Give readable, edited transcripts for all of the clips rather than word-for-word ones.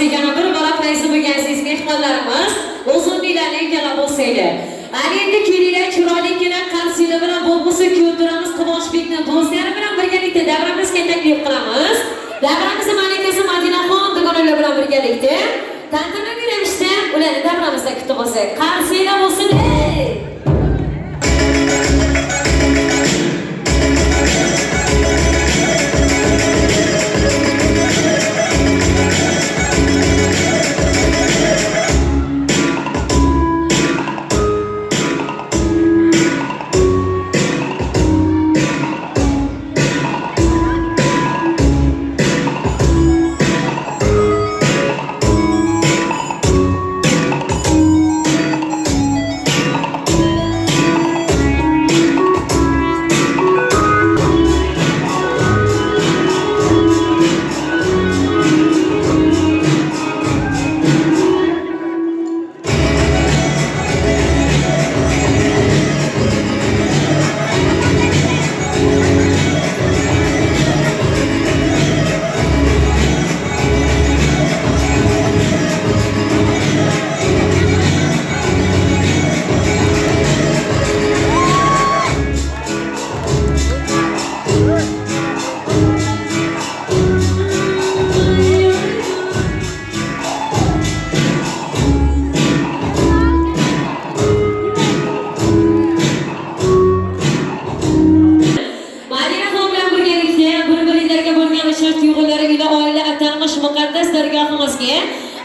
bo'lsa yana bir bola qaysi bo'lgansiz mehmonlarimiz uzunliklarni egallab bo'lsaydi. Ana endi kelinglar chiroyligina qarsiylar bilan bo'lsa ko'rdiramiz Quvonchbekni do'stlari bilan birgalikda davramizga taklif qilamiz. Davramizni malikasi Madinaxon dugonalari bilan birgalikda tantanali ravishda ularni davramizda kutib olsak. Qarsiylar bo'lsin.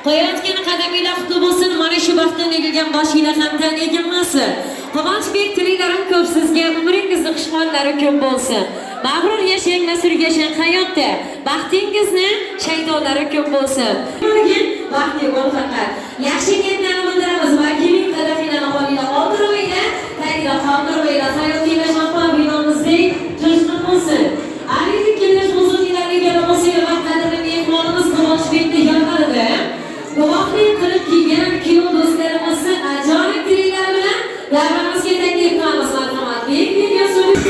Qo'yayotgan qadaminglar quti bo'lsin, mana shu baxtdan egilgan boshinglar ham tan egilmasin. Quvonchbek tilingilarim ko'p sizga, umringizni xushxonlari ko'p bo'lsin. Mag'rur yashang, mas'ul yashang hayotda. Baxtingizni shaydolari ko'p bo'lsin. Baxtli bo'l faqat. Yaxshi niyatlarni bildiramiz va kelin qadafinglarni olinglar, oldirmanglar, tagida qoldirmanglar. Hayotinglar shaffof binomizdek jo'shqin bo'lsin. Alini kelish uzunliklarni egallab olsanglar va qadrli mehmonimiz Quvonchbekni yonlarida guvohlik qilib kelgan kuyov do'stlarimizni ajoyib tilinglar bilan davramizga taklif qilamiz. Marhamat, video so'rang.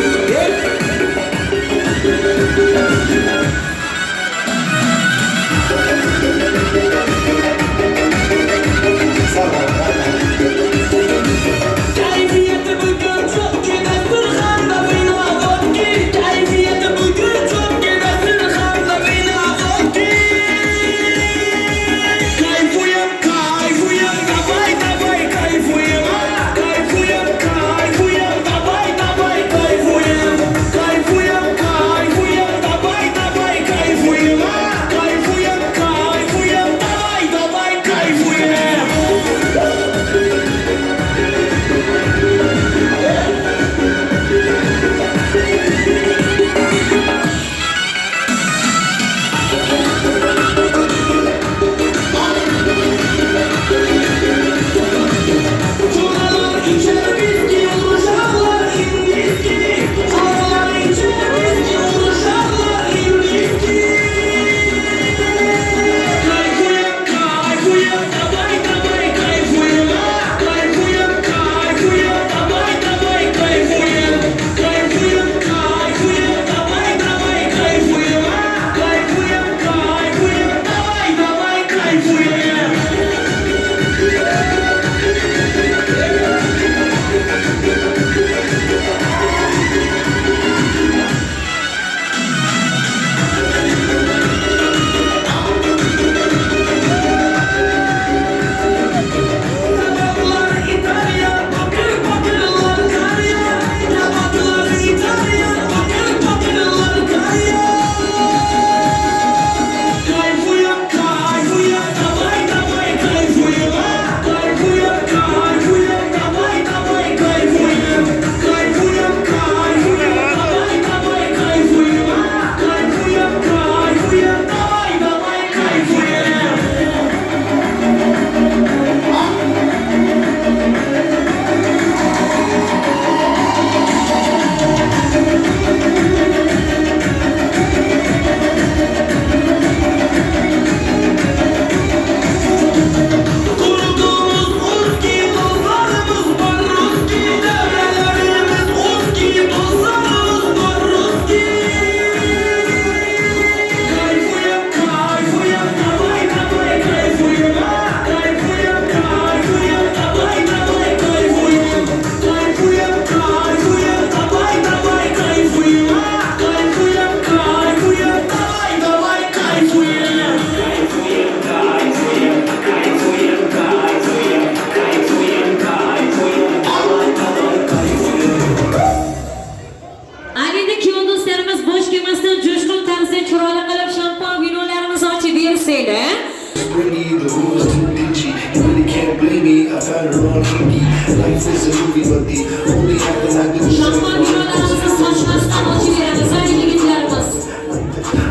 tinglaylar. Springy, the rules too bitchy. You really can't blame me. I found her on Kinky. Life is a movie, but the only acting I do is Şahmat binolarımızı saçmasından açı veremiz. Haydi yigitlerimiz.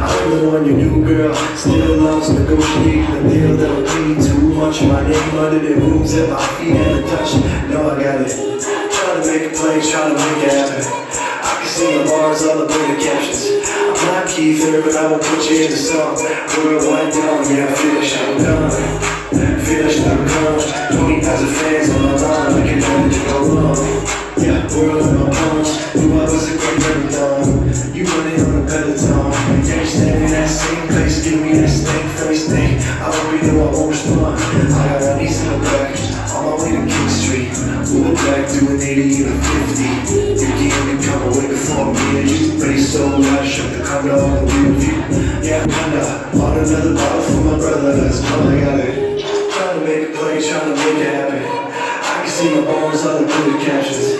I'm the one your new girl still loves negotiating a deal that'll pay too much. My name under the moves at my feet never touch. No, I got it. Trying to make a play, trying to make it happen. I can sing the bars, all the bigger captions. I'm not Keith Urban, I won't put you in the song. Worldwide down, yeah, finished, I'm done. Finished, I'm gone. 20,000 fans on my line, I can never go wrong. Yeah, world in my palms. Knew I was a great marathon. You running on a peloton. Yeah, you stand in that same place, give me that stank face thing. I hope you know I won't respond. I got my knees in the back, on my way to King Street. Moving back, doing 80 and 50. You can't come away before me and you. Ready so loud, shook the condo on the rear view. Yeah, kinda. On another bottle for my brother, that's all I got it. Trying to make a play, trying to make it happen. I can see my bones, all the good captions.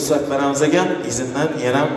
ruxsat beramiz ekan, izindən yana